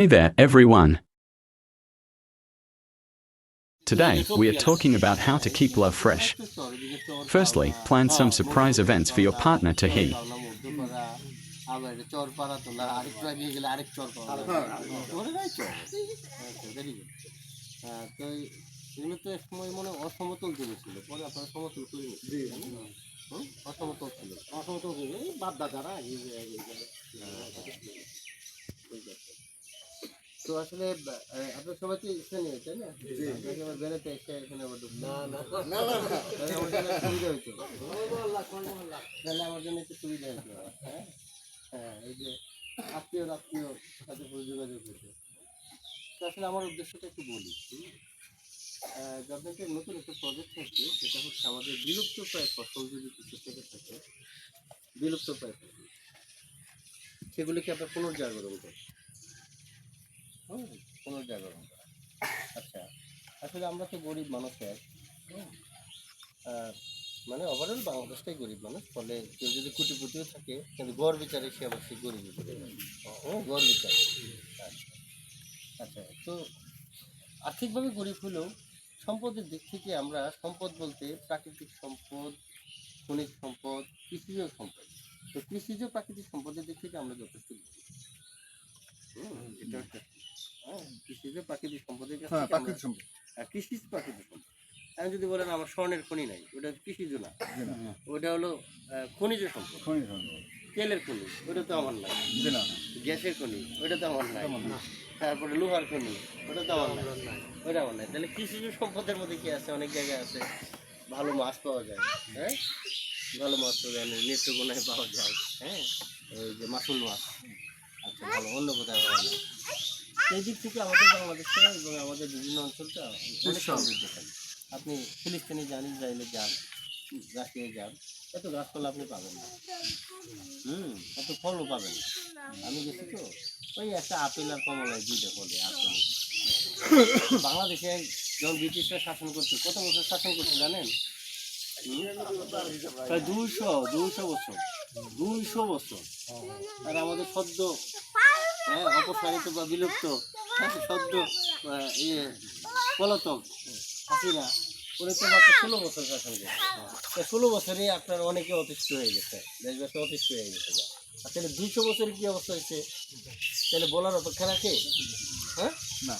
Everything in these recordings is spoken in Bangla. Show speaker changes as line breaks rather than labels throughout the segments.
Hey there, everyone. Today, we are talking about how to keep love fresh. Firstly, plan some surprise events for your partner to heed.
তো আসলে আপনার সবাই কি স্থানীয় তাই না? আমার বেড়াতে এসে এখানে আবার সুবিধা হইতো, তাহলে আমার জন্য একটু সুবিধা হইতো। হ্যাঁ হ্যাঁ, এই যে আত্মীয় সাথে যোগাযোগ হইতো। তো আসলে আমার উদ্দেশ্যটা একটু বলি। আপনাকে নতুন একটা প্রজেক্ট হচ্ছে, সেটা হচ্ছে আমাদের বিলুপ্ত প্রায় ফসল যদি কিছু থেকে থাকে, বিলুপ্ত প্রায় ফসল, সেগুলিকে আপনার পুনর্জাগরণ করে পুনর্জাগরণ করা। আচ্ছা, আসলে আমরা তো গরিব মানুষ, মানে ওভারঅল বাংলাদেশটাই গরিব মানুষ, ফলে কেউ যদি কোটিপতিও থাকে কিন্তু গড় বিচারে সে আবার সে গরিবই পড়ে যায়। গড় বিচার। আচ্ছা, তো আর্থিকভাবে গরিব হলেও সম্পদের দিক থেকে আমরা সম্পদ বলতে প্রাকৃতিক সম্পদ, খনিজ সম্পদ, কৃষিজ সম্পদ। তো কৃষিজ প্রাকৃতিক সম্পদের দিক থেকে আমরা যথেষ্ট গরিব। এটা হচ্ছে কৃষিজ প্রাকৃতিক সম্পদের কাছে কৃষিজ প্রাকৃতিক সম্পদ। আমি যদি বলেন আমার স্বর্ণের খনি নাই, ওটা কৃষিজ না, ওটা হলো খনিজ সম্পদ। তেলের খনি ওটা তো আমার নাই, গ্যাসের খনি ওটা তো আমার নাই, তারপরে লোহার খনি ওটা তো আমার নাই, ওটা আমার নাই। তাহলে কৃষিজ সম্পদের মধ্যে কি আছে? অনেক জায়গায় আছে ভালো মাছ পাওয়া যায়, হ্যাঁ, ভালো মাছ পাওয়া যায়, নেত্রকোনায় পাওয়া যায়, হ্যাঁ, ওই যে মাসুল মাছ। আচ্ছা, ভালো, অন্য কোথায় পাওয়া যায়। সেই দিক থেকে আমাদের বাংলাদেশটা এবং আমাদের বিভিন্ন অঞ্চলটা অনেক সমৃদ্ধশালী। আপনি ফিলিস্তিনে যান, ইসরায়েলে যান, রাশিয়ায় যান, এত গাছপালা আপনি পাবেন না, এত ফলও পাবেন না। আমি গেছি তো, ওই একটা আপেল আর কমলায় দুইটা ফলে আর কোনো। বাংলাদেশে যখন ব্রিটিশরা শাসন করছে, কত বছর শাসন করছে জানেন? প্রায় 200 বছর, 200 বছর। আর আমাদের সদ্য অপসারিত বা বিলুপ্ত সদ্য ইয়ে পলাতক হাসিনা, ওরা তো মাত্র 16 বছর শাসন করছে। 16 বছরে আপনার অনেকে অতিষ্ঠ হয়ে গেছে, দেশবাসী অতিষ্ঠ হয়ে গেছে। আর তাহলে 200 বছরের কি অবস্থা হয়েছে? তাহলে বলার অপেক্ষা রাখে? হ্যাঁ, না,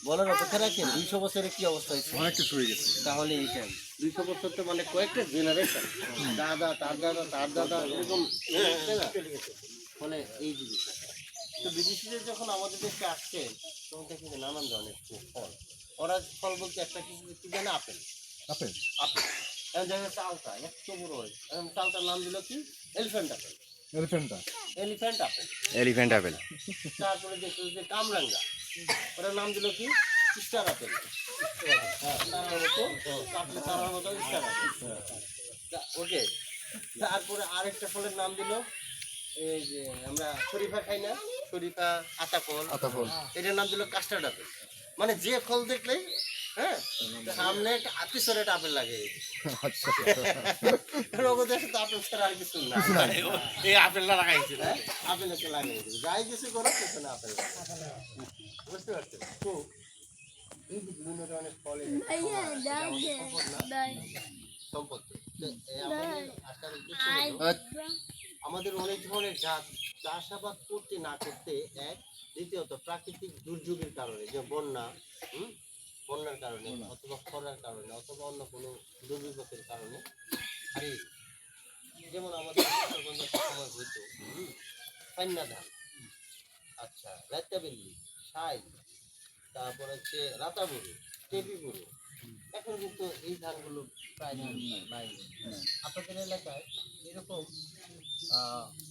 বলার অপেক্ষা রাখেন 200 বছরে কি অবস্থা হয়েছে? অনেক কিছু হয়ে গেছে। তাহলে এইটাই 200 বছর তো মানে কয়েকটা জেনারেশন, দাদা তার দাদা তার দাদা, এরকম, ফলে এই জিনিসটা। তো ব্রিটিশদের যখন আমাদের দেশে আসছে, তখন দেখি যে নানান ধরনের ফল। ওরা ফল বলতে একটা কি জানে? আপেল। আপেল আপেল এখন দেখা যাচ্ছে চালটা এত বড় হয়, চালটার নাম দিল কি? Elephant apple. Elephant apple.
Elephant apple.
তারপরে দেখলো যে কামরাঙ্গা, ওটার নাম দিল কি? Star apple. তারার মতো স্টার আপেল। ওকে, তারপরে আরেকটা ফলের নাম দিল, এই যে আমরা শরীফা খাই না, শরীফা, আতাফল, এটার নাম দিল কাস্টার্ড আপেল। মানে যে ফল দেখলেই সামনে একটা পিছনে একটা আপেল লাগে। আপেল ছাড়া আর কিছু না, এই আপেলটা লাগাইছে, আপেল একটা লাগাইছে, যাই কিছু করে পিছনে আপেল, বুঝতে পারছেন? তো এই যে বিভিন্ন ধরনের ফলের সম্পদ, আমাদের অনেক ধরনের চাষাবাদ করতে না করতে, এক, দ্বিতীয়ত প্রাকৃতিক দুর্যোগের কারণে, যে বন্যা, বন্যার কারণে অথবা খরার কারণে অথবা অন্য কোনো দুর্বিপাকের কারণে হারিয়ে, যেমন আমাদের সময় হইতো পান্না ধান, আচ্ছা, রাত্তাবেলি, সাই, তারপর হচ্ছে রাতাবুড়ি, টেপি বুড়ি। এখন কিন্তু এই ধানগুলো প্রায় নাই। আপনাদের এলাকায় এরকম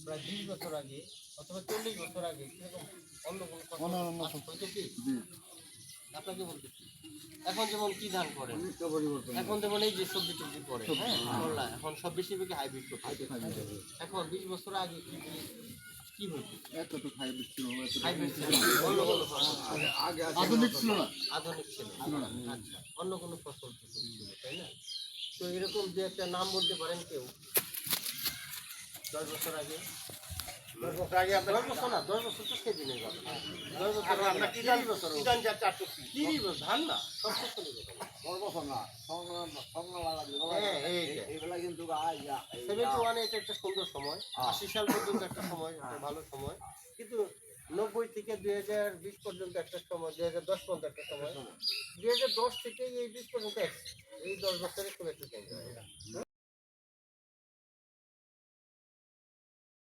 প্রায় 20 বছর আগে অথবা 40 বছর আগে এরকম অন্য কোনো হয়তো কি আপনাকে বলতেছি, এখন যেমন কি ধান করেন, এখন যেমন এই যে সবজি টবজি করে, করলা, এখন সব বেশিরভাগই হাইব্রিড করতে। এখন 20 বছর আগে কি হতো? এত তো হাইব্রিড ছিল, আধুনিক ছিল না, আধুনিক ছিল। আচ্ছা, অন্য কোনো ফসল ছিল, তাই না? তো এরকম যে একটা নাম বলতে পারেন কেউ 10 বছর আগে?
10 বছর আগে আপনার
10 বছর না, 10 বছর তো সেদিনের কথা। 10 বছর
আপনার
হবে না,
কি ধান
30 বছর
কি
হবে।
ধান যা 400
30 বছর, ধান না, সব ফসলের কথা।
10 বছর না স্বর্ণ লাগাবি
হ্যাঁ, এইটা।
এইবেলা কিন্তু
71 এটা একটা সুন্দর সময়, 80 সাল পর্যন্ত একটা সময়, একটা ভালো সময়। কিন্তু 90 থেকে 2020 পর্যন্ত একটা সময়, 2010 পর্যন্ত একটা সময়, 2010 থেকে এই 20 পর্যন্ত এই 10 বছরে খুব একটু চেঞ্জ হয়।